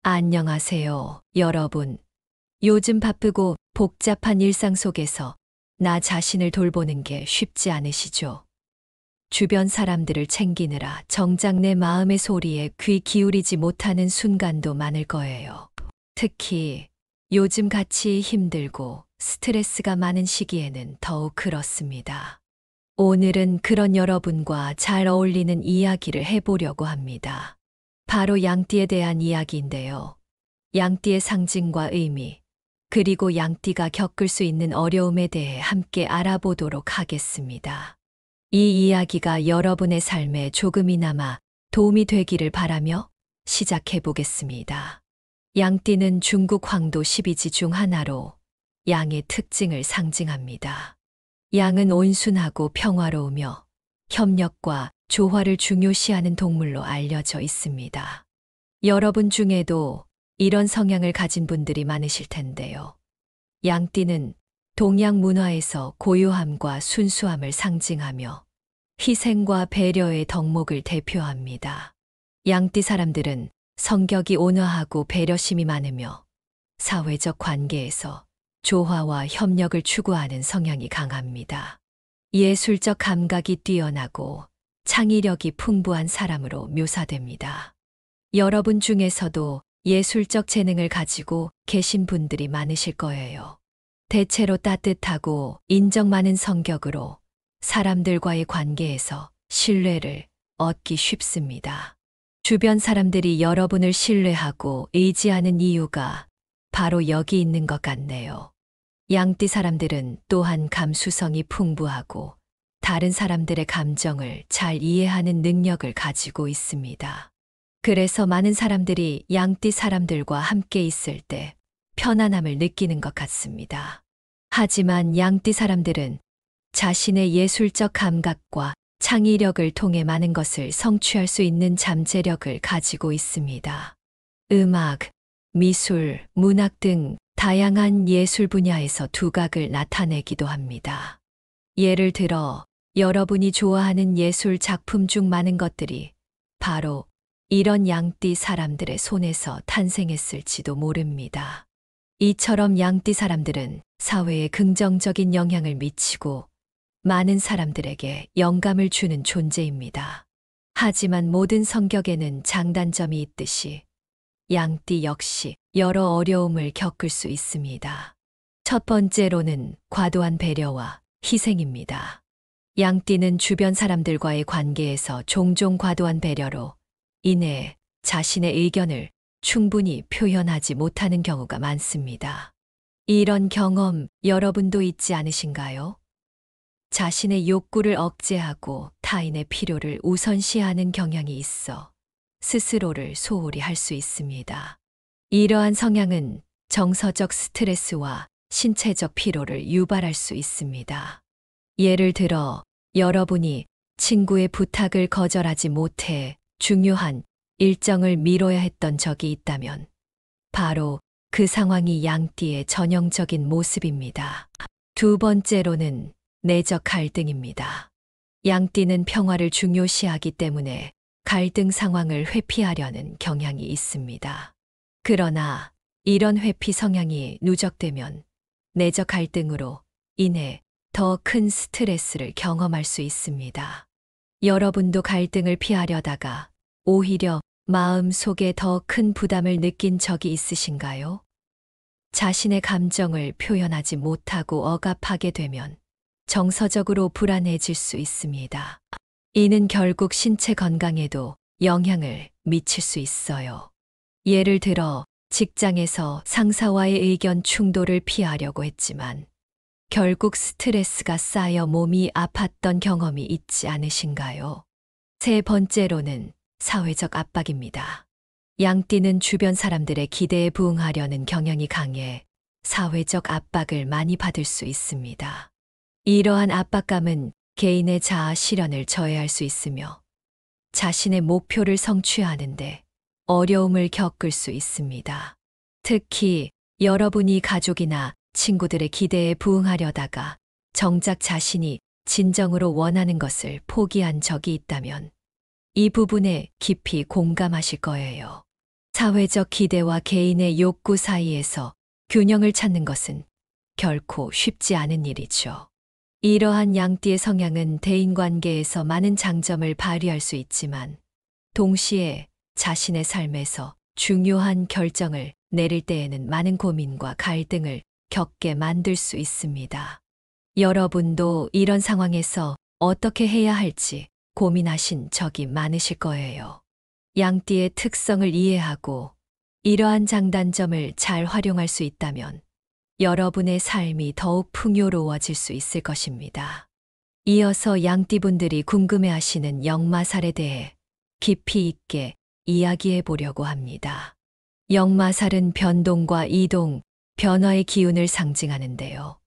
안녕하세요, 여러분. 요즘 바쁘고 복잡한 일상 속에서 나 자신을 돌보는 게 쉽지 않으시죠? 주변 사람들을 챙기느라 정작 내 마음의 소리에 귀 기울이지 못하는 순간도 많을 거예요. 특히 요즘 같이 힘들고 스트레스가 많은 시기에는 더욱 그렇습니다. 오늘은 그런 여러분과 잘 어울리는 이야기를 해보려고 합니다. 바로 양띠에 대한 이야기인데요. 양띠의 상징과 의미, 그리고 양띠가 겪을 수 있는 어려움에 대해 함께 알아보도록 하겠습니다. 이 이야기가 여러분의 삶에 조금이나마 도움이 되기를 바라며 시작해 보겠습니다. 양띠는 중국 황도 12지 중 하나로 양의 특징을 상징합니다. 양은 온순하고 평화로우며 협력과 조화를 중요시하는 동물로 알려져 있습니다. 여러분 중에도 이런 성향을 가진 분들이 많으실 텐데요. 양띠는 동양 문화에서 고요함과 순수함을 상징하며 희생과 배려의 덕목을 대표합니다. 양띠 사람들은 성격이 온화하고 배려심이 많으며 사회적 관계에서 조화와 협력을 추구하는 성향이 강합니다. 예술적 감각이 뛰어나고 창의력이 풍부한 사람으로 묘사됩니다. 여러분 중에서도 예술적 재능을 가지고 계신 분들이 많으실 거예요. 대체로 따뜻하고 인정 많은 성격으로 사람들과의 관계에서 신뢰를 얻기 쉽습니다. 주변 사람들이 여러분을 신뢰하고 의지하는 이유가 바로 여기 있는 것 같네요. 양띠 사람들은 또한 감수성이 풍부하고 다른 사람들의 감정을 잘 이해하는 능력을 가지고 있습니다. 그래서 많은 사람들이 양띠 사람들과 함께 있을 때 편안함을 느끼는 것 같습니다. 하지만 양띠 사람들은 자신의 예술적 감각과 창의력을 통해 많은 것을 성취할 수 있는 잠재력을 가지고 있습니다. 음악, 미술, 문학 등 다양한 예술 분야에서 두각을 나타내기도 합니다. 예를 들어 여러분이 좋아하는 예술 작품 중 많은 것들이 바로 이런 양띠 사람들의 손에서 탄생했을지도 모릅니다. 이처럼 양띠 사람들은 사회에 긍정적인 영향을 미치고 많은 사람들에게 영감을 주는 존재입니다. 하지만 모든 성격에는 장단점이 있듯이 양띠 역시 여러 어려움을 겪을 수 있습니다. 첫 번째로는 과도한 배려와 희생입니다. 양띠는 주변 사람들과의 관계에서 종종 과도한 배려로 인해 자신의 의견을 충분히 표현하지 못하는 경우가 많습니다. 이런 경험 여러분도 있지 않으신가요? 자신의 욕구를 억제하고 타인의 필요를 우선시하는 경향이 있어 스스로를 소홀히 할 수 있습니다. 이러한 성향은 정서적 스트레스와 신체적 피로를 유발할 수 있습니다. 예를 들어 여러분이 친구의 부탁을 거절하지 못해 중요한 일정을 미뤄야 했던 적이 있다면 바로 그 상황이 양띠의 전형적인 모습입니다. 두 번째로는 내적 갈등입니다. 양띠는 평화를 중요시하기 때문에 갈등 상황을 회피하려는 경향이 있습니다. 그러나 이런 회피 성향이 누적되면 내적 갈등으로 인해 더 큰 스트레스를 경험할 수 있습니다. 여러분도 갈등을 피하려다가 오히려 마음 속에 더 큰 부담을 느낀 적이 있으신가요? 자신의 감정을 표현하지 못하고 억압하게 되면 정서적으로 불안해질 수 있습니다. 이는 결국 신체 건강에도 영향을 미칠 수 있어요. 예를 들어 직장에서 상사와의 의견 충돌을 피하려고 했지만 결국 스트레스가 쌓여 몸이 아팠던 경험이 있지 않으신가요? 세 번째로는 사회적 압박입니다. 양띠는 주변 사람들의 기대에 부응하려는 경향이 강해 사회적 압박을 많이 받을 수 있습니다. 이러한 압박감은 개인의 자아 실현을 저해할 수 있으며 자신의 목표를 성취하는데 어려움을 겪을 수 있습니다. 특히 여러분이 가족이나 친구들의 기대에 부응하려다가 정작 자신이 진정으로 원하는 것을 포기한 적이 있다면 이 부분에 깊이 공감하실 거예요. 사회적 기대와 개인의 욕구 사이에서 균형을 찾는 것은 결코 쉽지 않은 일이죠. 이러한 양띠의 성향은 대인관계에서 많은 장점을 발휘할 수 있지만 동시에 자신의 삶에서 중요한 결정을 내릴 때에는 많은 고민과 갈등을 겪게 만들 수 있습니다. 여러분도 이런 상황에서 어떻게 해야 할지 고민하신 적이 많으실 거예요. 양띠의 특성을 이해하고 이러한 장단점을 잘 활용할 수 있다면 여러분의 삶이 더욱 풍요로워질 수 있을 것입니다. 이어서 양띠분들이 궁금해하시는 역마살에 대해 깊이 있게 이야기해 보려고 합니다. 역마살은 변동과 이동, 변화의 기운을 상징하는데요.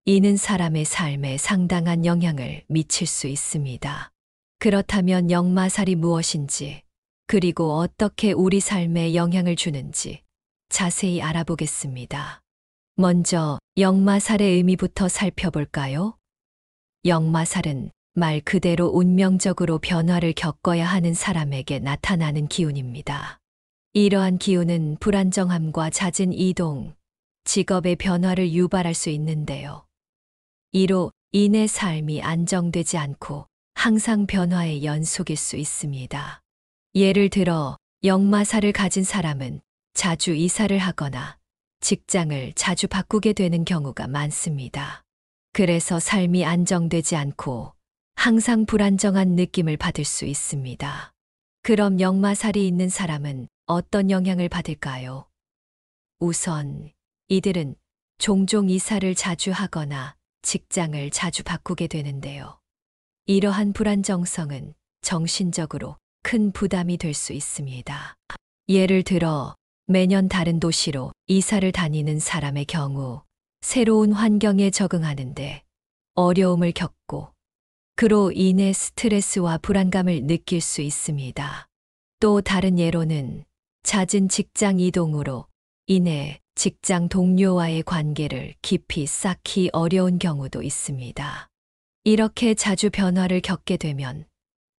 이는 사람의 삶에 상당한 영향을 미칠 수 있습니다. 그렇다면 역마살이 무엇인지, 그리고 어떻게 우리 삶에 영향을 주는지 자세히 알아보겠습니다. 먼저 역마살의 의미부터 살펴볼까요? 역마살은 말 그대로 운명적으로 변화를 겪어야 하는 사람에게 나타나는 기운입니다. 이러한 기운은 불안정함과 잦은 이동, 직업의 변화를 유발할 수 있는데요. 이로 인해 삶이 안정되지 않고 항상 변화의 연속일 수 있습니다. 예를 들어 역마살을 가진 사람은 자주 이사를 하거나 직장을 자주 바꾸게 되는 경우가 많습니다. 그래서 삶이 안정되지 않고 항상 불안정한 느낌을 받을 수 있습니다. 그럼 역마살이 있는 사람은 어떤 영향을 받을까요? 우선 이들은 종종 이사를 자주 하거나 직장을 자주 바꾸게 되는데요. 이러한 불안정성은 정신적으로 큰 부담이 될 수 있습니다. 예를 들어 매년 다른 도시로 이사를 다니는 사람의 경우 새로운 환경에 적응하는데 어려움을 겪고 그로 인해 스트레스와 불안감을 느낄 수 있습니다. 또 다른 예로는 잦은 직장 이동으로 인해 직장 동료와의 관계를 깊이 쌓기 어려운 경우도 있습니다. 이렇게 자주 변화를 겪게 되면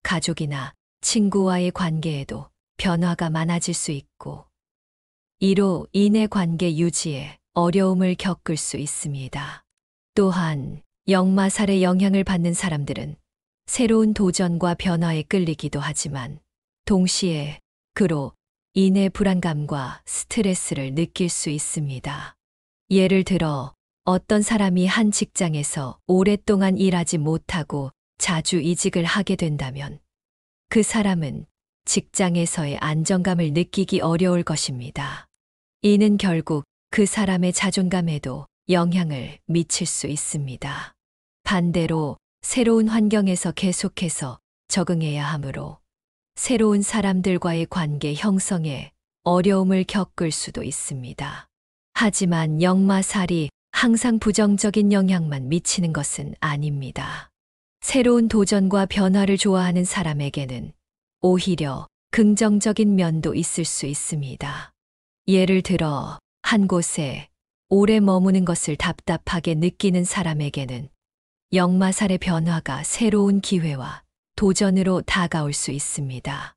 가족이나 친구와의 관계에도 변화가 많아질 수 있고 이로 인해 관계 유지에 어려움을 겪을 수 있습니다. 또한 역마살의 영향을 받는 사람들은 새로운 도전과 변화에 끌리기도 하지만 동시에 그로 인해 불안감과 스트레스를 느낄 수 있습니다. 예를 들어 어떤 사람이 한 직장에서 오랫동안 일하지 못하고 자주 이직을 하게 된다면 그 사람은 직장에서의 안정감을 느끼기 어려울 것입니다. 이는 결국 그 사람의 자존감에도 영향을 미칠 수 있습니다. 반대로 새로운 환경에서 계속해서 적응해야 하므로 새로운 사람들과의 관계 형성에 어려움을 겪을 수도 있습니다. 하지만 역마살이 항상 부정적인 영향만 미치는 것은 아닙니다. 새로운 도전과 변화를 좋아하는 사람에게는 오히려 긍정적인 면도 있을 수 있습니다. 예를 들어 한 곳에 오래 머무는 것을 답답하게 느끼는 사람에게는 역마살의 변화가 새로운 기회와 도전으로 다가올 수 있습니다.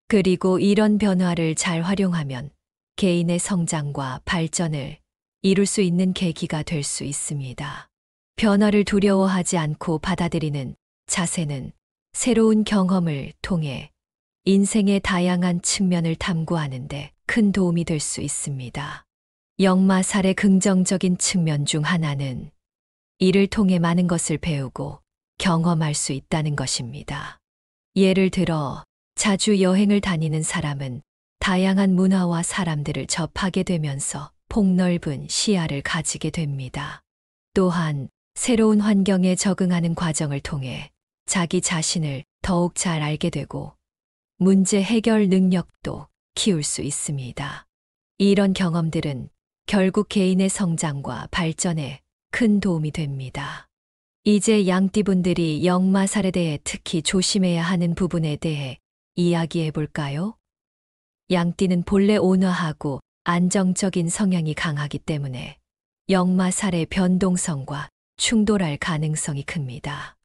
그리고 이런 변화를 잘 활용하면 개인의 성장과 발전을 이룰 수 있는 계기가 될 수 있습니다. 변화를 두려워하지 않고 받아들이는 자세는 새로운 경험을 통해 인생의 다양한 측면을 탐구하는 데 큰 도움이 될 수 있습니다. 역마살의 긍정적인 측면 중 하나는 이를 통해 많은 것을 배우고 경험할 수 있다는 것입니다. 예를 들어 자주 여행을 다니는 사람은 다양한 문화와 사람들을 접하게 되면서 폭넓은 시야를 가지게 됩니다. 또한 새로운 환경에 적응하는 과정을 통해 자기 자신을 더욱 잘 알게 되고 문제 해결 능력도 키울 수 있습니다. 이런 경험들은 결국 개인의 성장과 발전에 큰 도움이 됩니다. 이제 양띠분들이 역마살에 대해 특히 조심해야 하는 부분에 대해 이야기해 볼까요? 양띠는 본래 온화하고 안정적인 성향이 강하기 때문에 역마살의 변동성과 충돌할 가능성이 큽니다.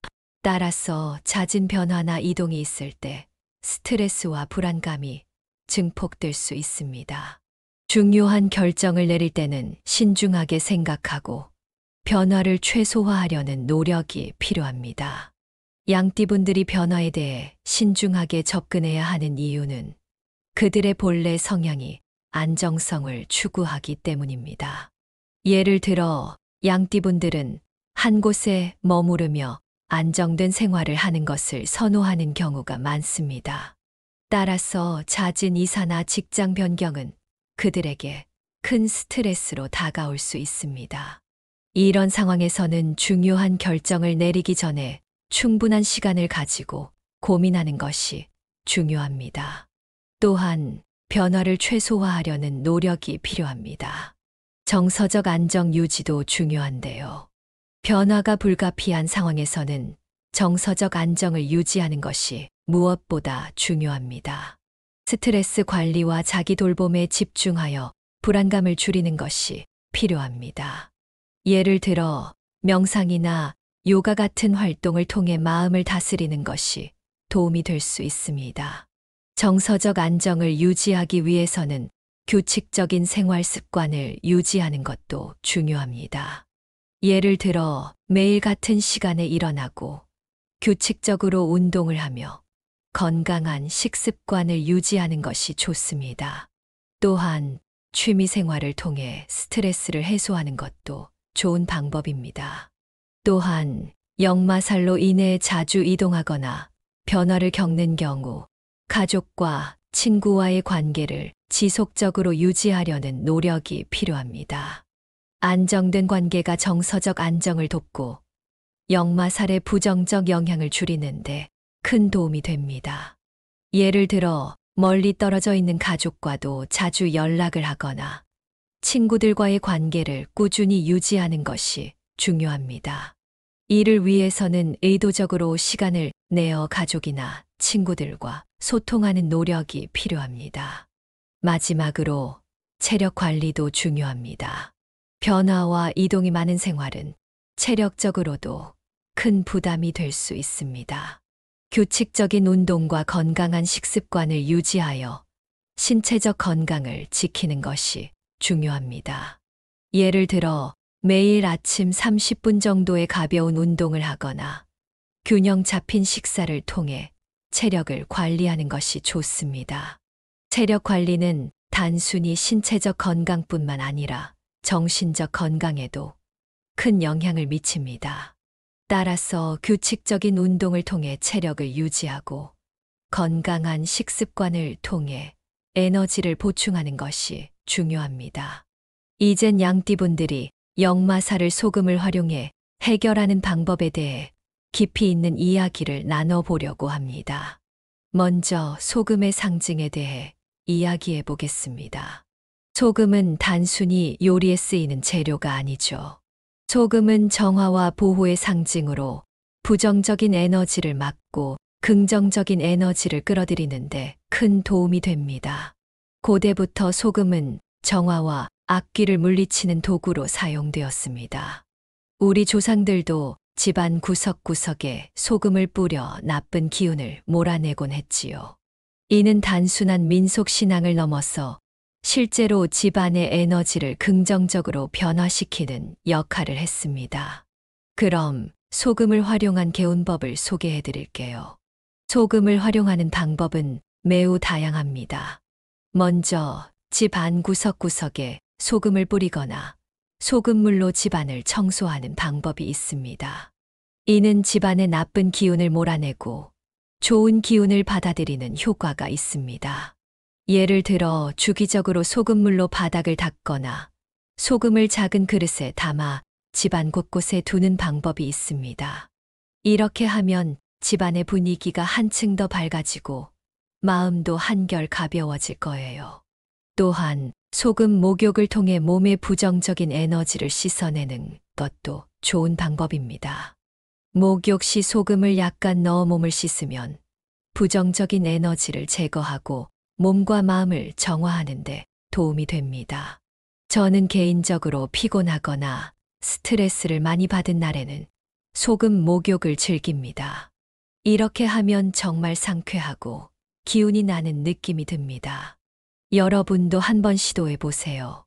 따라서 잦은 변화나 이동이 있을 때 스트레스와 불안감이 증폭될 수 있습니다. 중요한 결정을 내릴 때는 신중하게 생각하고 변화를 최소화하려는 노력이 필요합니다. 양띠분들이 변화에 대해 신중하게 접근해야 하는 이유는 그들의 본래 성향이 안정성을 추구하기 때문입니다. 예를 들어 양띠분들은 한 곳에 머무르며 안정된 생활을 하는 것을 선호하는 경우가 많습니다. 따라서 잦은 이사나 직장 변경은 그들에게 큰 스트레스로 다가올 수 있습니다. 이런 상황에서는 중요한 결정을 내리기 전에 충분한 시간을 가지고 고민하는 것이 중요합니다. 또한 변화를 최소화하려는 노력이 필요합니다. 정서적 안정 유지도 중요한데요. 변화가 불가피한 상황에서는 정서적 안정을 유지하는 것이 무엇보다 중요합니다. 스트레스 관리와 자기 돌봄에 집중하여 불안감을 줄이는 것이 필요합니다. 예를 들어 명상이나 요가 같은 활동을 통해 마음을 다스리는 것이 도움이 될 수 있습니다. 정서적 안정을 유지하기 위해서는 규칙적인 생활 습관을 유지하는 것도 중요합니다. 예를 들어 매일 같은 시간에 일어나고 규칙적으로 운동을 하며 건강한 식습관을 유지하는 것이 좋습니다. 또한 취미 생활을 통해 스트레스를 해소하는 것도 좋은 방법입니다. 또한 역마살로 인해 자주 이동하거나 변화를 겪는 경우 가족과 친구와의 관계를 지속적으로 유지하려는 노력이 필요합니다. 안정된 관계가 정서적 안정을 돕고 역마살의 부정적 영향을 줄이는데 큰 도움이 됩니다. 예를 들어 멀리 떨어져 있는 가족과도 자주 연락을 하거나 친구들과의 관계를 꾸준히 유지하는 것이 중요합니다. 이를 위해서는 의도적으로 시간을 내어 가족이나 친구들과 소통하는 노력이 필요합니다. 마지막으로 체력 관리도 중요합니다. 변화와 이동이 많은 생활은 체력적으로도 큰 부담이 될 수 있습니다. 규칙적인 운동과 건강한 식습관을 유지하여 신체적 건강을 지키는 것이 중요합니다. 예를 들어 매일 아침 30분 정도의 가벼운 운동을 하거나 균형 잡힌 식사를 통해 체력을 관리하는 것이 좋습니다. 체력 관리는 단순히 신체적 건강뿐만 아니라 정신적 건강에도 큰 영향을 미칩니다. 따라서 규칙적인 운동을 통해 체력을 유지하고 건강한 식습관을 통해 에너지를 보충하는 것이 중요합니다. 이젠 양띠분들이 역마살을 소금을 활용해 해결하는 방법에 대해 깊이 있는 이야기를 나눠보려고 합니다. 먼저 소금의 상징에 대해 이야기해 보겠습니다. 소금은 단순히 요리에 쓰이는 재료가 아니죠. 소금은 정화와 보호의 상징으로 부정적인 에너지를 막고 긍정적인 에너지를 끌어들이는데 큰 도움이 됩니다. 고대부터 소금은 정화와 악귀를 물리치는 도구로 사용되었습니다. 우리 조상들도 집안 구석구석에 소금을 뿌려 나쁜 기운을 몰아내곤 했지요. 이는 단순한 민속 신앙을 넘어서 실제로 집안의 에너지를 긍정적으로 변화시키는 역할을 했습니다. 그럼 소금을 활용한 개운법을 소개해 드릴게요. 소금을 활용하는 방법은 매우 다양합니다. 먼저 집 안 구석구석에 소금을 뿌리거나 소금물로 집안을 청소하는 방법이 있습니다. 이는 집안의 나쁜 기운을 몰아내고 좋은 기운을 받아들이는 효과가 있습니다. 예를 들어 주기적으로 소금물로 바닥을 닦거나 소금을 작은 그릇에 담아 집안 곳곳에 두는 방법이 있습니다. 이렇게 하면 집안의 분위기가 한층 더 밝아지고 마음도 한결 가벼워질 거예요. 또한 소금 목욕을 통해 몸의 부정적인 에너지를 씻어내는 것도 좋은 방법입니다. 목욕 시 소금을 약간 넣어 몸을 씻으면 부정적인 에너지를 제거하고 몸과 마음을 정화하는 데 도움이 됩니다. 저는 개인적으로 피곤하거나 스트레스를 많이 받은 날에는 소금 목욕을 즐깁니다. 이렇게 하면 정말 상쾌하고 기운이 나는 느낌이 듭니다. 여러분도 한번 시도해 보세요.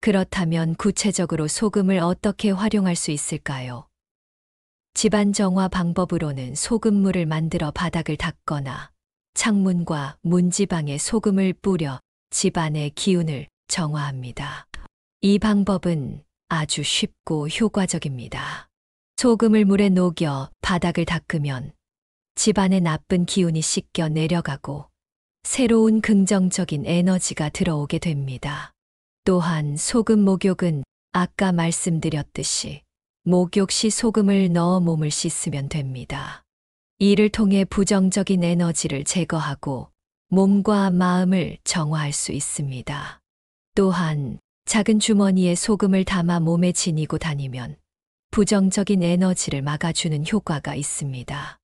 그렇다면 구체적으로 소금을 어떻게 활용할 수 있을까요? 집안 정화 방법으로는 소금물을 만들어 바닥을 닦거나 창문과 문지방에 소금을 뿌려 집안의 기운을 정화합니다. 이 방법은 아주 쉽고 효과적입니다. 소금을 물에 녹여 바닥을 닦으면 집안의 나쁜 기운이 씻겨 내려가고 새로운 긍정적인 에너지가 들어오게 됩니다. 또한 소금 목욕은 아까 말씀드렸듯이 목욕 시 소금을 넣어 몸을 씻으면 됩니다. 이를 통해 부정적인 에너지를 제거하고 몸과 마음을 정화할 수 있습니다. 또한 작은 주머니에 소금을 담아 몸에 지니고 다니면 부정적인 에너지를 막아주는 효과가 있습니다.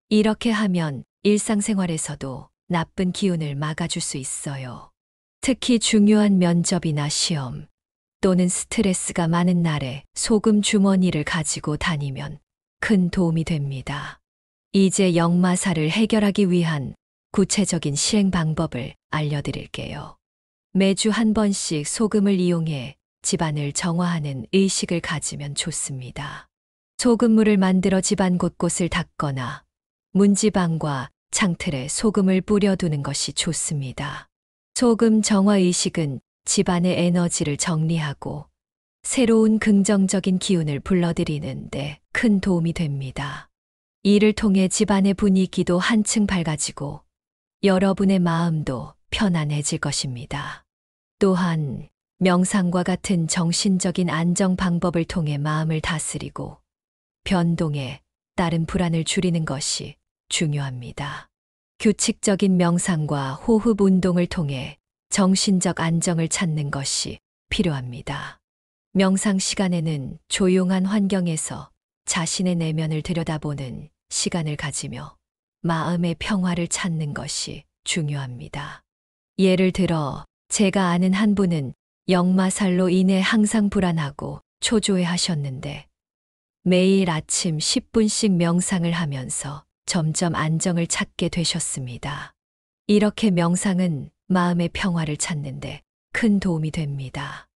이렇게 하면 일상생활에서도 나쁜 기운을 막아줄 수 있어요. 특히 중요한 면접이나 시험 또는 스트레스가 많은 날에 소금 주머니를 가지고 다니면 큰 도움이 됩니다. 이제 역마살을 해결하기 위한 구체적인 시행 방법을 알려드릴게요. 매주 한 번씩 소금을 이용해 집안을 정화하는 의식을 가지면 좋습니다. 소금물을 만들어 집안 곳곳을 닦거나 문지방과 창틀에 소금을 뿌려두는 것이 좋습니다. 소금 정화 의식은 집안의 에너지를 정리하고 새로운 긍정적인 기운을 불러들이는데 큰 도움이 됩니다. 이를 통해 집안의 분위기도 한층 밝아지고 여러분의 마음도 편안해질 것입니다. 또한 명상과 같은 정신적인 안정 방법을 통해 마음을 다스리고 변동에 따른 불안을 줄이는 것이 중요합니다. 규칙적인 명상과 호흡 운동을 통해 정신적 안정을 찾는 것이 필요합니다. 명상 시간에는 조용한 환경에서 자신의 내면을 들여다보는 시간을 가지며 마음의 평화를 찾는 것이 중요합니다. 예를 들어 제가 아는 한 분은 역마살로 인해 항상 불안하고 초조해 하셨는데 매일 아침 10분씩 명상을 하면서 점점 안정을 찾게 되셨습니다. 이렇게 명상은 마음의 평화를 찾는데 큰 도움이 됩니다.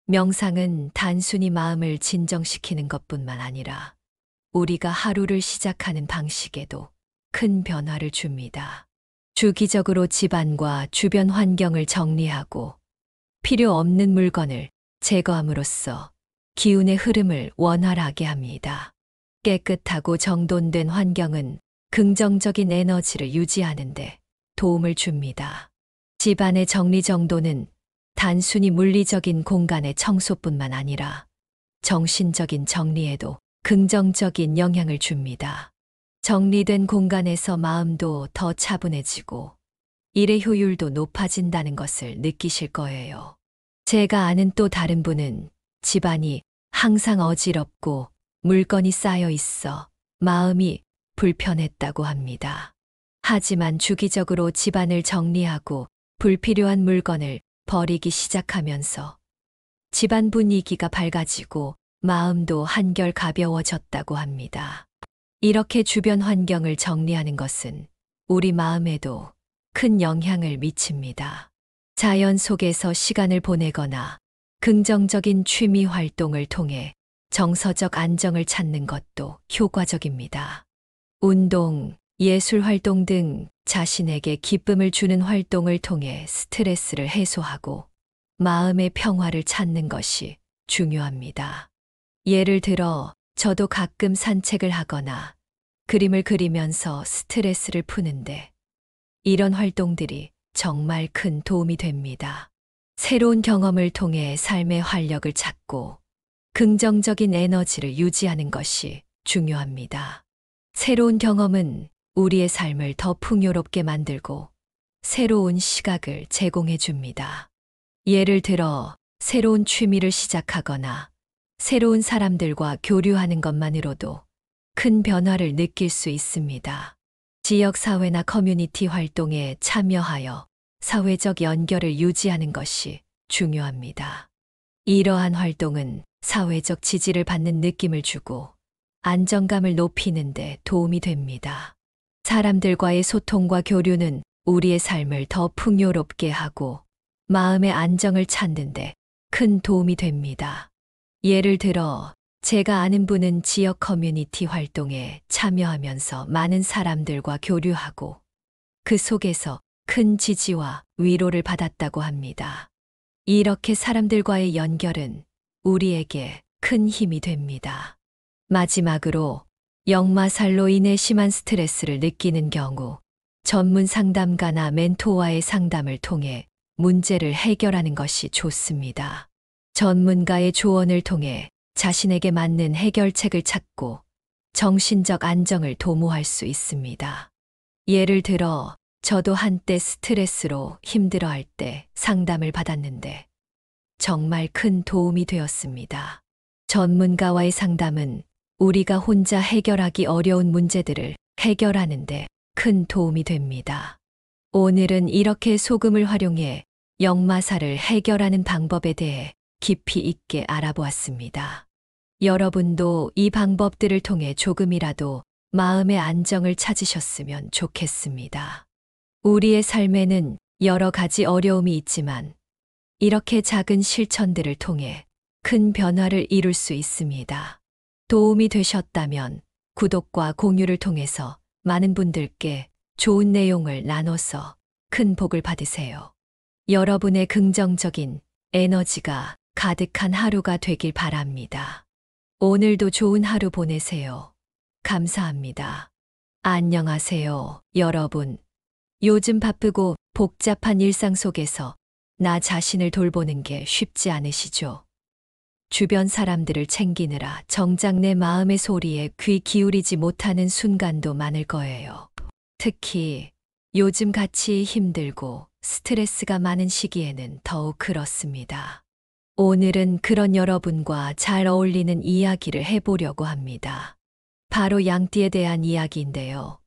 명상은 단순히 마음을 진정시키는 것뿐만 아니라 우리가 하루를 시작하는 방식에도 큰 변화를 줍니다. 주기적으로 집안과 주변 환경을 정리하고 필요 없는 물건을 제거함으로써 기운의 흐름을 원활하게 합니다. 깨끗하고 정돈된 환경은 긍정적인 에너지를 유지하는데 도움을 줍니다. 집안의 정리정돈은 단순히 물리적인 공간의 청소뿐만 아니라 정신적인 정리에도 긍정적인 영향을 줍니다. 정리된 공간에서 마음도 더 차분해지고 일의 효율도 높아진다는 것을 느끼실 거예요. 제가 아는 또 다른 분은 집안이 항상 어지럽고 물건이 쌓여 있어 마음이 불편했다고 합니다. 하지만 주기적으로 집안을 정리하고 불필요한 물건을 버리기 시작하면서 집안 분위기가 밝아지고 마음도 한결 가벼워졌다고 합니다. 이렇게 주변 환경을 정리하는 것은 우리 마음에도 큰 영향을 미칩니다. 자연 속에서 시간을 보내거나 긍정적인 취미 활동을 통해 정서적 안정을 찾는 것도 효과적입니다. 운동, 예술 활동 등 자신에게 기쁨을 주는 활동을 통해 스트레스를 해소하고 마음의 평화를 찾는 것이 중요합니다. 예를 들어 저도 가끔 산책을 하거나 그림을 그리면서 스트레스를 푸는데 이런 활동들이 정말 큰 도움이 됩니다. 새로운 경험을 통해 삶의 활력을 찾고 긍정적인 에너지를 유지하는 것이 중요합니다. 새로운 경험은 우리의 삶을 더 풍요롭게 만들고 새로운 시각을 제공해 줍니다. 예를 들어 새로운 취미를 시작하거나 새로운 사람들과 교류하는 것만으로도 큰 변화를 느낄 수 있습니다. 지역사회나 커뮤니티 활동에 참여하여 사회적 연결을 유지하는 것이 중요합니다. 이러한 활동은 사회적 지지를 받는 느낌을 주고 안정감을 높이는 데 도움이 됩니다. 사람들과의 소통과 교류는 우리의 삶을 더 풍요롭게 하고 마음의 안정을 찾는데 큰 도움이 됩니다. 예를 들어, 제가 아는 분은 지역 커뮤니티 활동에 참여하면서 많은 사람들과 교류하고 그 속에서 큰 지지와 위로를 받았다고 합니다. 이렇게 사람들과의 연결은 우리에게 큰 힘이 됩니다. 마지막으로 역마살로 인해 심한 스트레스를 느끼는 경우 전문 상담가나 멘토와의 상담을 통해 문제를 해결하는 것이 좋습니다. 전문가의 조언을 통해 자신에게 맞는 해결책을 찾고 정신적 안정을 도모할 수 있습니다. 예를 들어, 저도 한때 스트레스로 힘들어할 때 상담을 받았는데 정말 큰 도움이 되었습니다. 전문가와의 상담은 우리가 혼자 해결하기 어려운 문제들을 해결하는데 큰 도움이 됩니다. 오늘은 이렇게 소금을 활용해 역마살을 해결하는 방법에 대해 깊이 있게 알아보았습니다. 여러분도 이 방법들을 통해 조금이라도 마음의 안정을 찾으셨으면 좋겠습니다. 우리의 삶에는 여러 가지 어려움이 있지만 이렇게 작은 실천들을 통해 큰 변화를 이룰 수 있습니다. 도움이 되셨다면 구독과 공유를 통해서 많은 분들께 좋은 내용을 나눠서 큰 복을 받으세요. 여러분의 긍정적인 에너지가 가득한 하루가 되길 바랍니다. 오늘도 좋은 하루 보내세요. 감사합니다. 안녕하세요, 여러분. 요즘 바쁘고 복잡한 일상 속에서 나 자신을 돌보는 게 쉽지 않으시죠? 주변 사람들을 챙기느라 정작 내 마음의 소리에 귀 기울이지 못하는 순간도 많을 거예요. 특히 요즘 같이 힘들고 스트레스가 많은 시기에는 더욱 그렇습니다. 오늘은 그런 여러분과 잘 어울리는 이야기를 해보려고 합니다. 바로 양띠에 대한 이야기인데요.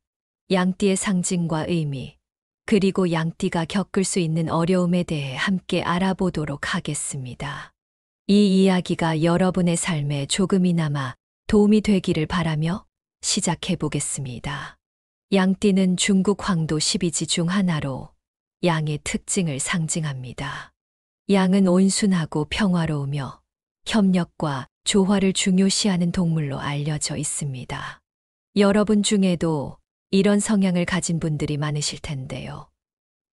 양띠의 상징과 의미, 그리고 양띠가 겪을 수 있는 어려움에 대해 함께 알아보도록 하겠습니다. 이 이야기가 여러분의 삶에 조금이나마 도움이 되기를 바라며 시작해 보겠습니다. 양띠는 중국 황도 12지 중 하나로 양의 특징을 상징합니다. 양은 온순하고 평화로우며 협력과 조화를 중요시하는 동물로 알려져 있습니다. 여러분 중에도 이런 성향을 가진 분들이 많으실 텐데요.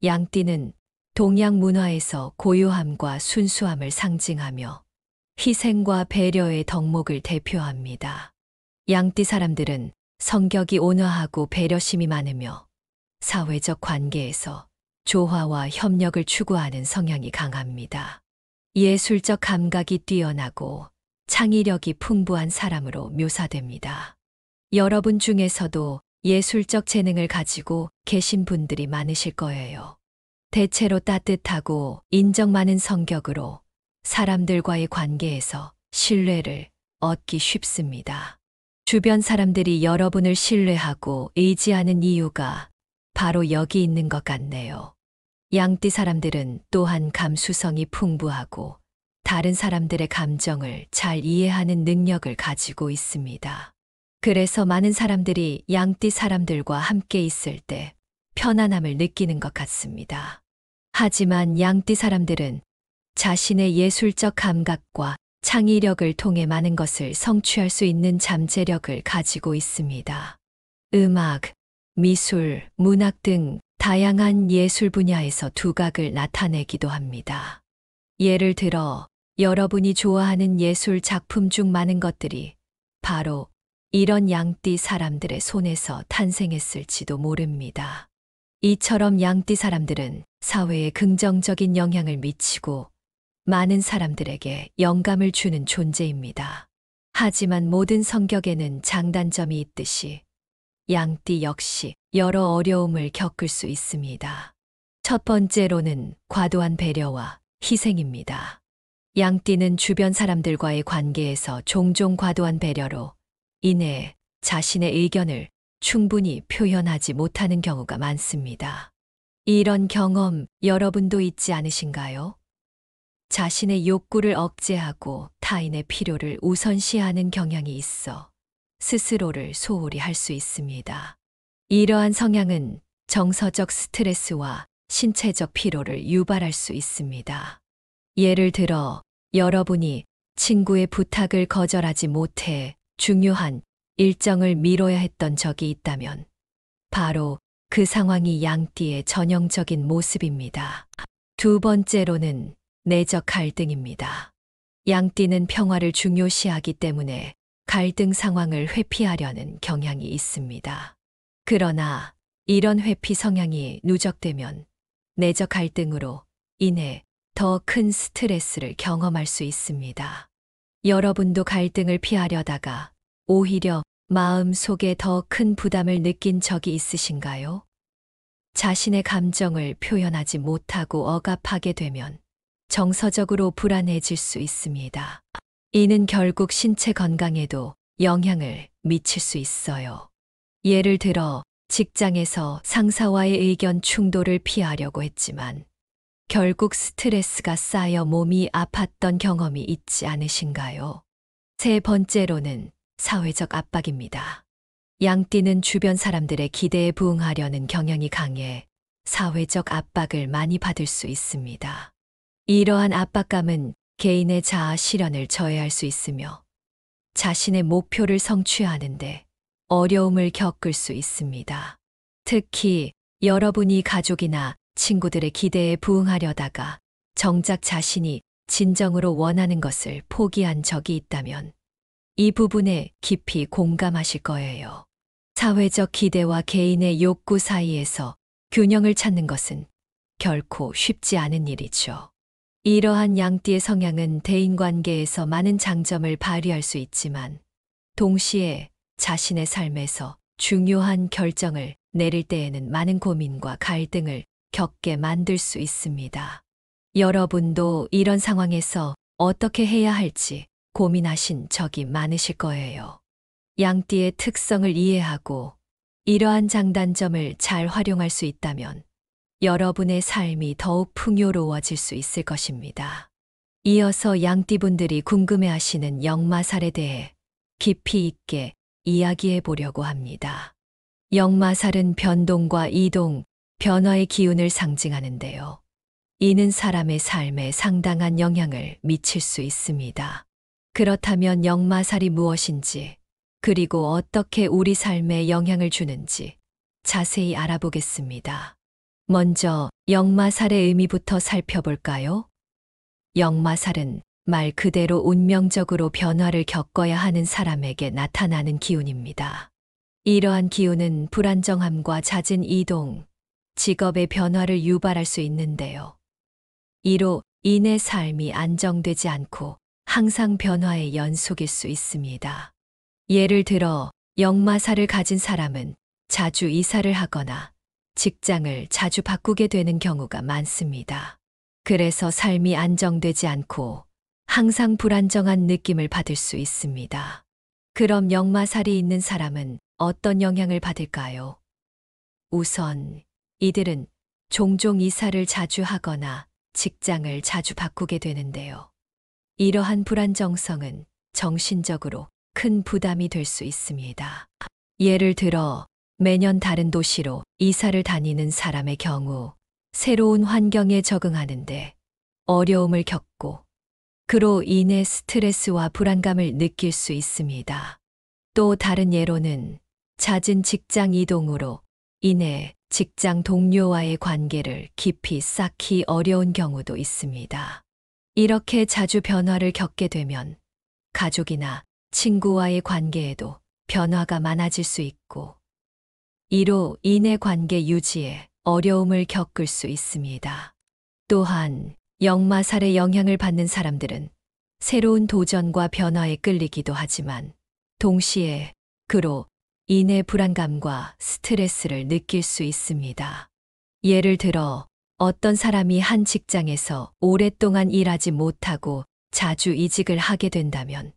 양띠는 동양 문화에서 고요함과 순수함을 상징하며 희생과 배려의 덕목을 대표합니다. 양띠 사람들은 성격이 온화하고 배려심이 많으며 사회적 관계에서 조화와 협력을 추구하는 성향이 강합니다. 예술적 감각이 뛰어나고 창의력이 풍부한 사람으로 묘사됩니다. 여러분 중에서도 예술적 재능을 가지고 계신 분들이 많으실 거예요. 대체로 따뜻하고 인정 많은 성격으로 사람들과의 관계에서 신뢰를 얻기 쉽습니다. 주변 사람들이 여러분을 신뢰하고 의지하는 이유가 바로 여기 있는 것 같네요. 양띠 사람들은 또한 감수성이 풍부하고 다른 사람들의 감정을 잘 이해하는 능력을 가지고 있습니다. 그래서 많은 사람들이 양띠 사람들과 함께 있을 때 편안함을 느끼는 것 같습니다. 하지만 양띠 사람들은 자신의 예술적 감각과 창의력을 통해 많은 것을 성취할 수 있는 잠재력을 가지고 있습니다. 음악, 미술, 문학 등 다양한 예술 분야에서 두각을 나타내기도 합니다. 예를 들어 여러분이 좋아하는 예술 작품 중 많은 것들이 바로 이런 양띠 사람들의 손에서 탄생했을지도 모릅니다. 이처럼 양띠 사람들은 사회에 긍정적인 영향을 미치고 많은 사람들에게 영감을 주는 존재입니다. 하지만 모든 성격에는 장단점이 있듯이 양띠 역시 여러 어려움을 겪을 수 있습니다. 첫 번째로는 과도한 배려와 희생입니다. 양띠는 주변 사람들과의 관계에서 종종 과도한 배려로 인해 자신의 의견을 충분히 표현하지 못하는 경우가 많습니다. 이런 경험 여러분도 있지 않으신가요? 자신의 욕구를 억제하고 타인의 필요를 우선시하는 경향이 있어 스스로를 소홀히 할 수 있습니다. 이러한 성향은 정서적 스트레스와 신체적 피로를 유발할 수 있습니다. 예를 들어 여러분이 친구의 부탁을 거절하지 못해 중요한 일정을 미뤄야 했던 적이 있다면 바로 그 상황이 양띠의 전형적인 모습입니다. 두 번째로는 내적 갈등입니다. 양띠는 평화를 중요시하기 때문에 갈등 상황을 회피하려는 경향이 있습니다. 그러나 이런 회피 성향이 누적되면 내적 갈등으로 인해 더 큰 스트레스를 경험할 수 있습니다. 여러분도 갈등을 피하려다가 오히려 마음 속에 더 큰 부담을 느낀 적이 있으신가요? 자신의 감정을 표현하지 못하고 억압하게 되면 정서적으로 불안해질 수 있습니다. 이는 결국 신체 건강에도 영향을 미칠 수 있어요. 예를 들어 직장에서 상사와의 의견 충돌을 피하려고 했지만 결국 스트레스가 쌓여 몸이 아팠던 경험이 있지 않으신가요? 세 번째로는 사회적 압박입니다. 양띠는 주변 사람들의 기대에 부응하려는 경향이 강해 사회적 압박을 많이 받을 수 있습니다. 이러한 압박감은 개인의 자아 실현을 저해할 수 있으며 자신의 목표를 성취하는데 어려움을 겪을 수 있습니다. 특히 여러분이 가족이나 친구들의 기대에 부응하려다가 정작 자신이 진정으로 원하는 것을 포기한 적이 있다면 이 부분에 깊이 공감하실 거예요. 사회적 기대와 개인의 욕구 사이에서 균형을 찾는 것은 결코 쉽지 않은 일이죠. 이러한 양띠의 성향은 대인관계에서 많은 장점을 발휘할 수 있지만 동시에 자신의 삶에서 중요한 결정을 내릴 때에는 많은 고민과 갈등을 겪게 만들 수 있습니다. 여러분도 이런 상황에서 어떻게 해야 할지 고민하신 적이 많으실 거예요. 양띠의 특성을 이해하고 이러한 장단점을 잘 활용할 수 있다면 여러분의 삶이 더욱 풍요로워질 수 있을 것입니다. 이어서 양띠분들이 궁금해하시는 역마살에 대해 깊이 있게 이야기해 보려고 합니다. 역마살은 변동과 이동, 변화의 기운을 상징하는데요. 이는 사람의 삶에 상당한 영향을 미칠 수 있습니다. 그렇다면 역마살이 무엇인지, 그리고 어떻게 우리 삶에 영향을 주는지 자세히 알아보겠습니다. 먼저 역마살의 의미부터 살펴볼까요? 역마살은 말 그대로 운명적으로 변화를 겪어야 하는 사람에게 나타나는 기운입니다. 이러한 기운은 불안정함과 잦은 이동, 직업의 변화를 유발할 수 있는데요. 이로 인해 삶이 안정되지 않고 항상 변화의 연속일 수 있습니다. 예를 들어 역마살을 가진 사람은 자주 이사를 하거나 직장을 자주 바꾸게 되는 경우가 많습니다. 그래서 삶이 안정되지 않고 항상 불안정한 느낌을 받을 수 있습니다. 그럼 역마살이 있는 사람은 어떤 영향을 받을까요? 우선 이들은 종종 이사를 자주 하거나 직장을 자주 바꾸게 되는데요. 이러한 불안정성은 정신적으로 큰 부담이 될 수 있습니다. 예를 들어 매년 다른 도시로 이사를 다니는 사람의 경우 새로운 환경에 적응하는데 어려움을 겪고 그로 인해 스트레스와 불안감을 느낄 수 있습니다. 또 다른 예로는 잦은 직장 이동으로 인해 직장 동료와의 관계를 깊이 쌓기 어려운 경우도 있습니다. 이렇게 자주 변화를 겪게 되면 가족이나 친구와의 관계에도 변화가 많아질 수 있고 이로 인해 관계 유지에 어려움을 겪을 수 있습니다. 또한 역마살의 영향을 받는 사람들은 새로운 도전과 변화에 끌리기도 하지만 동시에 그로 인해 불안감과 스트레스를 느낄 수 있습니다. 예를 들어 어떤 사람이 한 직장에서 오랫동안 일하지 못하고 자주 이직을 하게 된다면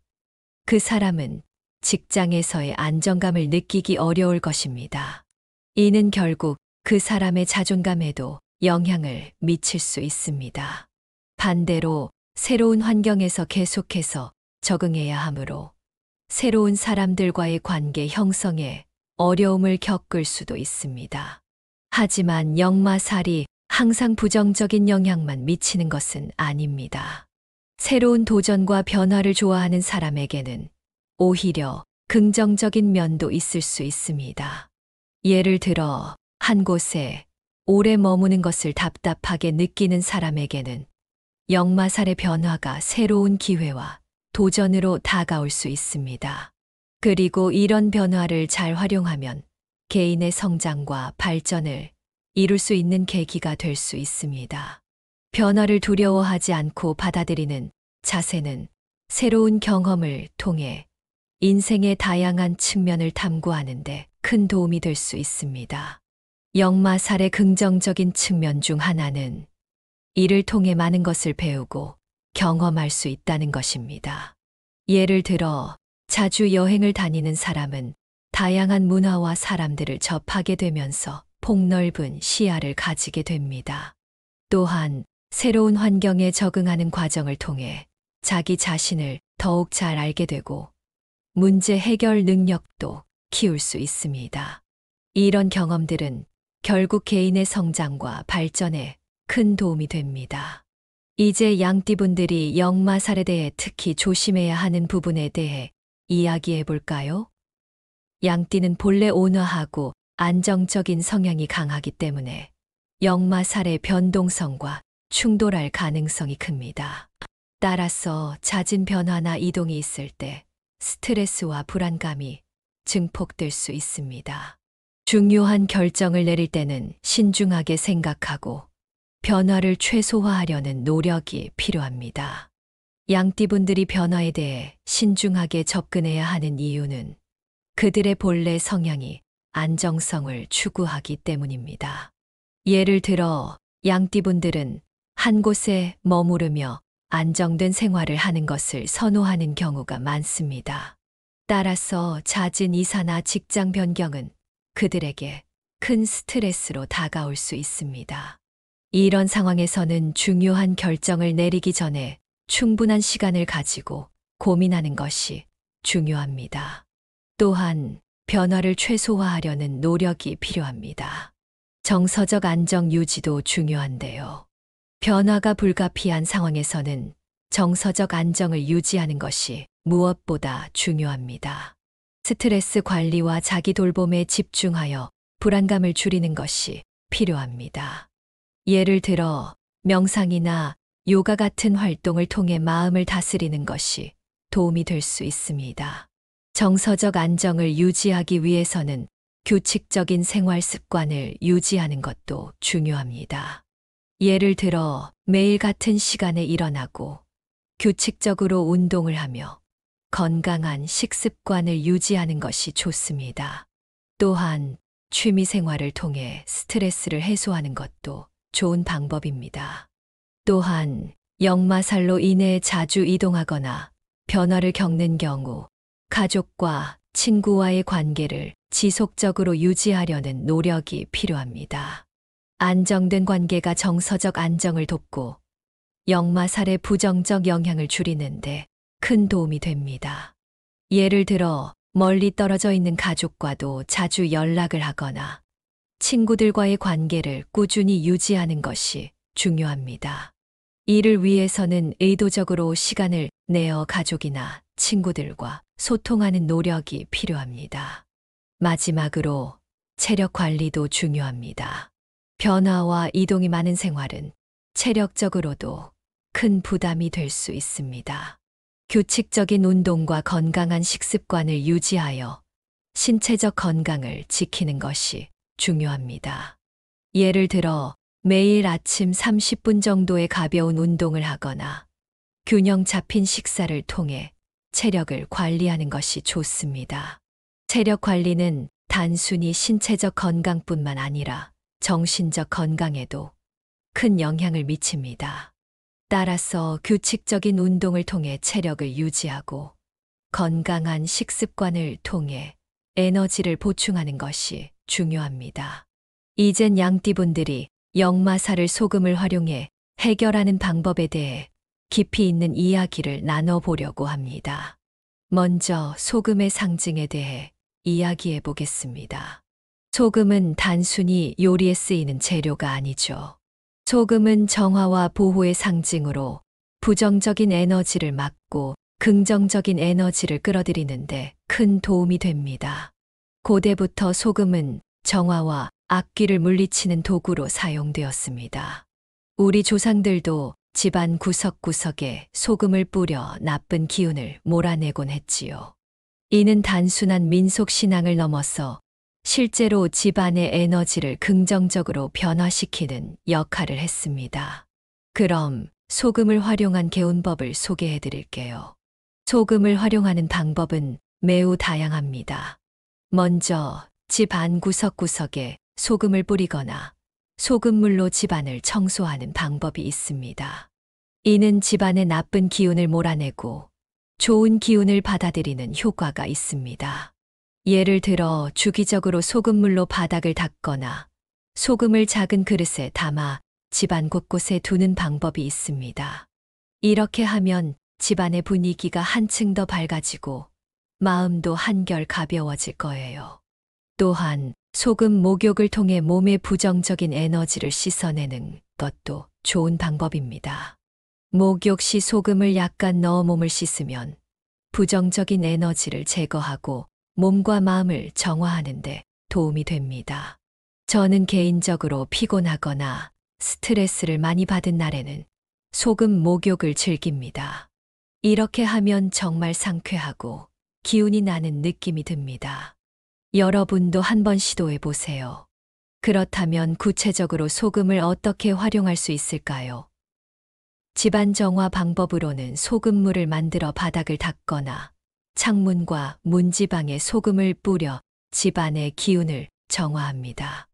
그 사람은 직장에서의 안정감을 느끼기 어려울 것입니다. 이는 결국 그 사람의 자존감에도 영향을 미칠 수 있습니다. 반대로 새로운 환경에서 계속해서 적응해야 하므로 새로운 사람들과의 관계 형성에 어려움을 겪을 수도 있습니다. 하지만 역마살이 항상 부정적인 영향만 미치는 것은 아닙니다. 새로운 도전과 변화를 좋아하는 사람에게는 오히려 긍정적인 면도 있을 수 있습니다. 예를 들어, 한 곳에 오래 머무는 것을 답답하게 느끼는 사람에게는 역마살의 변화가 새로운 기회와 도전으로 다가올 수 있습니다. 그리고 이런 변화를 잘 활용하면 개인의 성장과 발전을 이룰 수 있는 계기가 될 수 있습니다. 변화를 두려워하지 않고 받아들이는 자세는 새로운 경험을 통해 인생의 다양한 측면을 탐구하는데 큰 도움이 될 수 있습니다. 역마살의 긍정적인 측면 중 하나는 이를 통해 많은 것을 배우고 경험할 수 있다는 것입니다. 예를 들어, 자주 여행을 다니는 사람은 다양한 문화와 사람들을 접하게 되면서 폭넓은 시야를 가지게 됩니다. 또한 새로운 환경에 적응하는 과정을 통해 자기 자신을 더욱 잘 알게 되고 문제 해결 능력도 키울 수 있습니다. 이런 경험들은 결국 개인의 성장과 발전에 큰 도움이 됩니다. 이제 양띠분들이 역마살에 대해 특히 조심해야 하는 부분에 대해 이야기해 볼까요? 양띠는 본래 온화하고 안정적인 성향이 강하기 때문에 역마살의 변동성과 충돌할 가능성이 큽니다. 따라서 잦은 변화나 이동이 있을 때 스트레스와 불안감이 증폭될 수 있습니다. 중요한 결정을 내릴 때는 신중하게 생각하고 변화를 최소화하려는 노력이 필요합니다. 양띠분들이 변화에 대해 신중하게 접근해야 하는 이유는 그들의 본래 성향이 안정성을 추구하기 때문입니다. 예를 들어, 양띠분들은 한 곳에 머무르며 안정된 생활을 하는 것을 선호하는 경우가 많습니다. 따라서 잦은 이사나 직장 변경은 그들에게 큰 스트레스로 다가올 수 있습니다. 이런 상황에서는 중요한 결정을 내리기 전에 충분한 시간을 가지고 고민하는 것이 중요합니다. 또한 변화를 최소화하려는 노력이 필요합니다. 정서적 안정 유지도 중요한데요. 변화가 불가피한 상황에서는 정서적 안정을 유지하는 것이 무엇보다 중요합니다. 스트레스 관리와 자기 돌봄에 집중하여 불안감을 줄이는 것이 필요합니다. 예를 들어, 명상이나 요가 같은 활동을 통해 마음을 다스리는 것이 도움이 될 수 있습니다. 정서적 안정을 유지하기 위해서는 규칙적인 생활 습관을 유지하는 것도 중요합니다. 예를 들어, 매일 같은 시간에 일어나고 규칙적으로 운동을 하며 건강한 식습관을 유지하는 것이 좋습니다. 또한 취미 생활을 통해 스트레스를 해소하는 것도 좋은 방법입니다. 또한 역마살로 인해 자주 이동하거나 변화를 겪는 경우 가족과 친구와의 관계를 지속적으로 유지하려는 노력이 필요합니다. 안정된 관계가 정서적 안정을 돕고 역마살의 부정적 영향을 줄이는데 큰 도움이 됩니다. 예를 들어, 멀리 떨어져 있는 가족과도 자주 연락을 하거나 친구들과의 관계를 꾸준히 유지하는 것이 중요합니다. 이를 위해서는 의도적으로 시간을 내어 가족이나 친구들과 소통하는 노력이 필요합니다. 마지막으로 체력 관리도 중요합니다. 변화와 이동이 많은 생활은 체력적으로도 큰 부담이 될 수 있습니다. 규칙적인 운동과 건강한 식습관을 유지하여 신체적 건강을 지키는 것이 중요합니다. 예를 들어, 매일 아침 30분 정도의 가벼운 운동을 하거나 균형 잡힌 식사를 통해 체력을 관리하는 것이 좋습니다. 체력 관리는 단순히 신체적 건강뿐만 아니라 정신적 건강에도 큰 영향을 미칩니다. 따라서 규칙적인 운동을 통해 체력을 유지하고 건강한 식습관을 통해 에너지를 보충하는 것이 중요합니다. 이젠 양띠분들이 역마살을 소금을 활용해 해결하는 방법에 대해 깊이 있는 이야기를 나눠보려고 합니다. 먼저 소금의 상징에 대해 이야기해 보겠습니다. 소금은 단순히 요리에 쓰이는 재료가 아니죠. 소금은 정화와 보호의 상징으로 부정적인 에너지를 막고 긍정적인 에너지를 끌어들이는데 큰 도움이 됩니다. 고대부터 소금은 정화와 악귀를 물리치는 도구로 사용되었습니다. 우리 조상들도 집안 구석구석에 소금을 뿌려 나쁜 기운을 몰아내곤 했지요. 이는 단순한 민속 신앙을 넘어서 실제로 집안의 에너지를 긍정적으로 변화시키는 역할을 했습니다. 그럼 소금을 활용한 개운법을 소개해 드릴게요. 소금을 활용하는 방법은 매우 다양합니다. 먼저 집 안 구석구석에 소금을 뿌리거나 소금물로 집안을 청소하는 방법이 있습니다. 이는 집안의 나쁜 기운을 몰아내고 좋은 기운을 받아들이는 효과가 있습니다. 예를 들어 주기적으로 소금물로 바닥을 닦거나 소금을 작은 그릇에 담아 집안 곳곳에 두는 방법이 있습니다. 이렇게 하면 집안의 분위기가 한층 더 밝아지고 마음도 한결 가벼워질 거예요. 또한 소금 목욕을 통해 몸의 부정적인 에너지를 씻어내는 것도 좋은 방법입니다. 목욕 시 소금을 약간 넣어 몸을 씻으면 부정적인 에너지를 제거하고 몸과 마음을 정화하는 데 도움이 됩니다. 저는 개인적으로 피곤하거나 스트레스를 많이 받은 날에는 소금 목욕을 즐깁니다. 이렇게 하면 정말 상쾌하고 기운이 나는 느낌이 듭니다. 여러분도 한번 시도해 보세요. 그렇다면 구체적으로 소금을 어떻게 활용할 수 있을까요? 집안 정화 방법으로는 소금물을 만들어 바닥을 닦거나 창문과 문지방에 소금을 뿌려 집안의 기운을 정화합니다.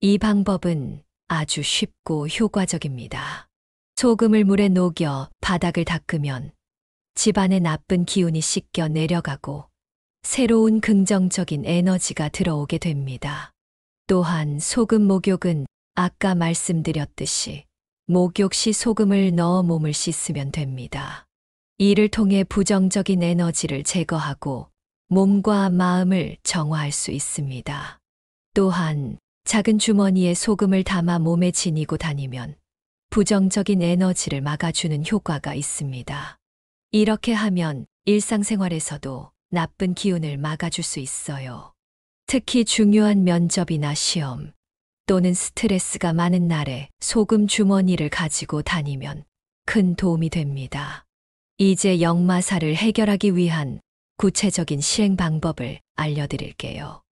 이 방법은 아주 쉽고 효과적입니다. 소금을 물에 녹여 바닥을 닦으면 집안의 나쁜 기운이 씻겨 내려가고 새로운 긍정적인 에너지가 들어오게 됩니다. 또한 소금 목욕은 아까 말씀드렸듯이 목욕 시 소금을 넣어 몸을 씻으면 됩니다. 이를 통해 부정적인 에너지를 제거하고 몸과 마음을 정화할 수 있습니다. 또한 작은 주머니에 소금을 담아 몸에 지니고 다니면 부정적인 에너지를 막아주는 효과가 있습니다. 이렇게 하면 일상생활에서도 나쁜 기운을 막아줄 수 있어요. 특히 중요한 면접이나 시험 또는 스트레스가 많은 날에 소금 주머니를 가지고 다니면 큰 도움이 됩니다. 이제 역마살을 해결하기 위한 구체적인 실행 방법을 알려드릴게요.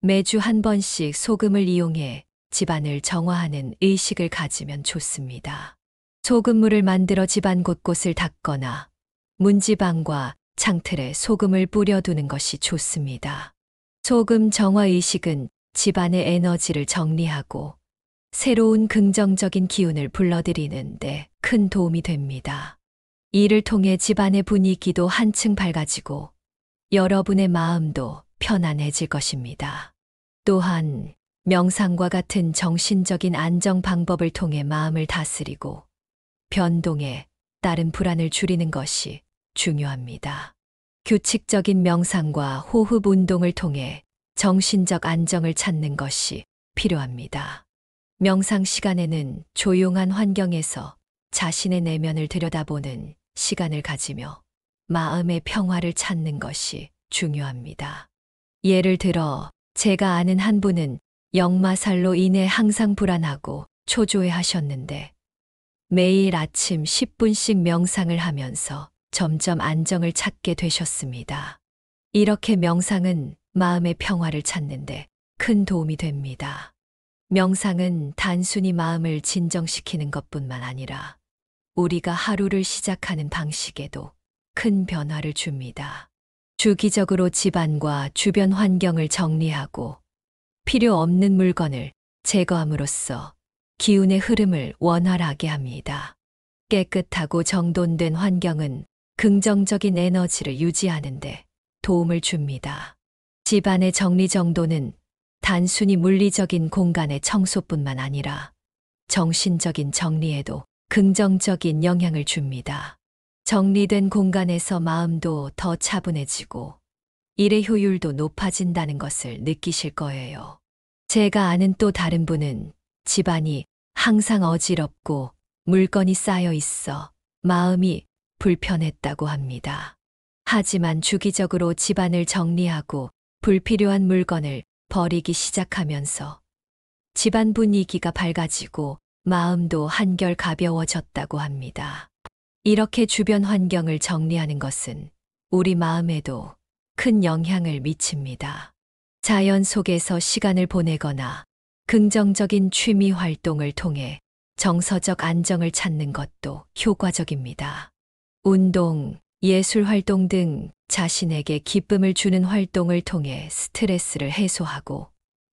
매주 한 번씩 소금을 이용해 집안을 정화하는 의식을 가지면 좋습니다. 소금물을 만들어 집안 곳곳을 닦거나 문지방과 창틀에 소금을 뿌려두는 것이 좋습니다. 소금 정화 의식은 집안의 에너지를 정리하고 새로운 긍정적인 기운을 불러들이는 데 큰 도움이 됩니다. 이를 통해 집안의 분위기도 한층 밝아지고 여러분의 마음도 편안해질 것입니다. 또한 명상과 같은 정신적인 안정 방법을 통해 마음을 다스리고 변동에 따른 불안을 줄이는 것이 중요합니다. 규칙적인 명상과 호흡 운동을 통해 정신적 안정을 찾는 것이 필요합니다. 명상 시간에는 조용한 환경에서 자신의 내면을 들여다보는 시간을 가지며 마음의 평화를 찾는 것이 중요합니다. 예를 들어 제가 아는 한 분은 역마살로 인해 항상 불안하고 초조해 하셨는데 매일 아침 10분씩 명상을 하면서 점점 안정을 찾게 되셨습니다. 이렇게 명상은 마음의 평화를 찾는데 큰 도움이 됩니다. 명상은 단순히 마음을 진정시키는 것뿐만 아니라 우리가 하루를 시작하는 방식에도 큰 변화를 줍니다. 주기적으로 집안과 주변 환경을 정리하고 필요 없는 물건을 제거함으로써 기운의 흐름을 원활하게 합니다. 깨끗하고 정돈된 환경은 긍정적인 에너지를 유지하는 데 도움을 줍니다. 집안의 정리정돈은 단순히 물리적인 공간의 청소뿐만 아니라 정신적인 정리에도 긍정적인 영향을 줍니다. 정리된 공간에서 마음도 더 차분해지고 일의 효율도 높아진다는 것을 느끼실 거예요. 제가 아는 또 다른 분은 집안이 항상 어지럽고 물건이 쌓여 있어 마음이 불편했다고 합니다. 하지만 주기적으로 집안을 정리하고 불필요한 물건을 버리기 시작하면서 집안 분위기가 밝아지고 마음도 한결 가벼워졌다고 합니다. 이렇게 주변 환경을 정리하는 것은 우리 마음에도 큰 영향을 미칩니다. 자연 속에서 시간을 보내거나 긍정적인 취미 활동을 통해 정서적 안정을 찾는 것도 효과적입니다. 운동, 예술 활동 등 자신에게 기쁨을 주는 활동을 통해 스트레스를 해소하고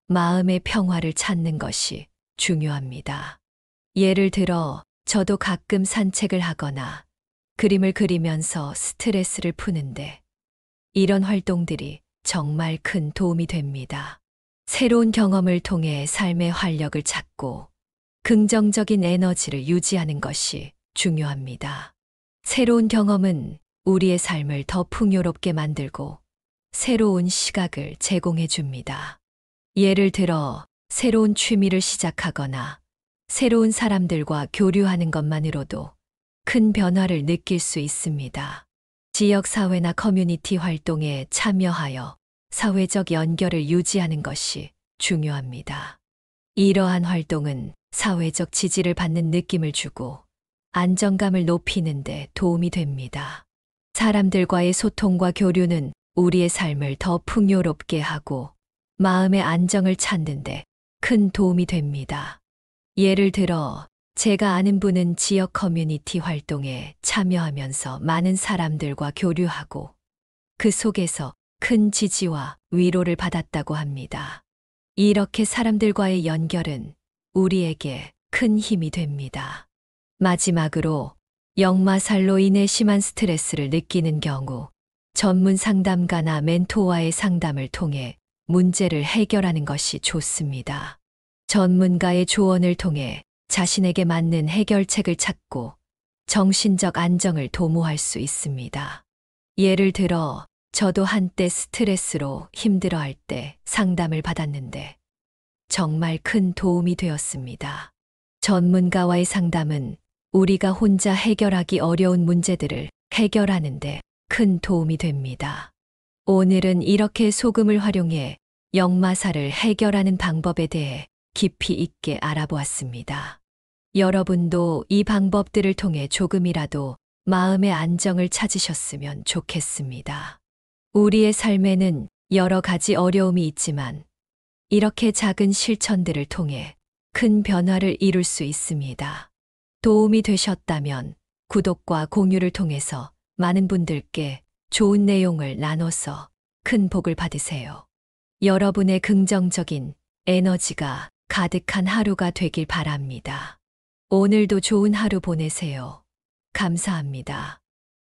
마음의 평화를 찾는 것이 중요합니다. 예를 들어, 저도 가끔 산책을 하거나 그림을 그리면서 스트레스를 푸는데 이런 활동들이 정말 큰 도움이 됩니다. 새로운 경험을 통해 삶의 활력을 찾고 긍정적인 에너지를 유지하는 것이 중요합니다. 새로운 경험은 우리의 삶을 더 풍요롭게 만들고 새로운 시각을 제공해 줍니다. 예를 들어, 새로운 취미를 시작하거나 새로운 사람들과 교류하는 것만으로도 큰 변화를 느낄 수 있습니다. 지역사회나 커뮤니티 활동에 참여하여 사회적 연결을 유지하는 것이 중요합니다. 이러한 활동은 사회적 지지를 받는 느낌을 주고 안정감을 높이는 데 도움이 됩니다. 사람들과의 소통과 교류는 우리의 삶을 더 풍요롭게 하고 마음의 안정을 찾는 데 큰 도움이 됩니다. 예를 들어, 제가 아는 분은 지역 커뮤니티 활동에 참여하면서 많은 사람들과 교류하고 그 속에서 큰 지지와 위로를 받았다고 합니다. 이렇게 사람들과의 연결은 우리에게 큰 힘이 됩니다. 마지막으로, 역마살로 인해 심한 스트레스를 느끼는 경우 전문 상담가나 멘토와의 상담을 통해 문제를 해결하는 것이 좋습니다. 전문가의 조언을 통해 자신에게 맞는 해결책을 찾고 정신적 안정을 도모할 수 있습니다. 예를 들어, 저도 한때 스트레스로 힘들어할 때 상담을 받았는데 정말 큰 도움이 되었습니다. 전문가와의 상담은 우리가 혼자 해결하기 어려운 문제들을 해결하는데 큰 도움이 됩니다. 오늘은 이렇게 소금을 활용해 역마살을 해결하는 방법에 대해 깊이 있게 알아보았습니다. 여러분도 이 방법들을 통해 조금이라도 마음의 안정을 찾으셨으면 좋겠습니다. 우리의 삶에는 여러 가지 어려움이 있지만 이렇게 작은 실천들을 통해 큰 변화를 이룰 수 있습니다. 도움이 되셨다면 구독과 공유를 통해서 많은 분들께 좋은 내용을 나눠서 큰 복을 받으세요. 여러분의 긍정적인 에너지가 가득한 하루가 되길 바랍니다. 오늘도 좋은 하루 보내세요. 감사합니다.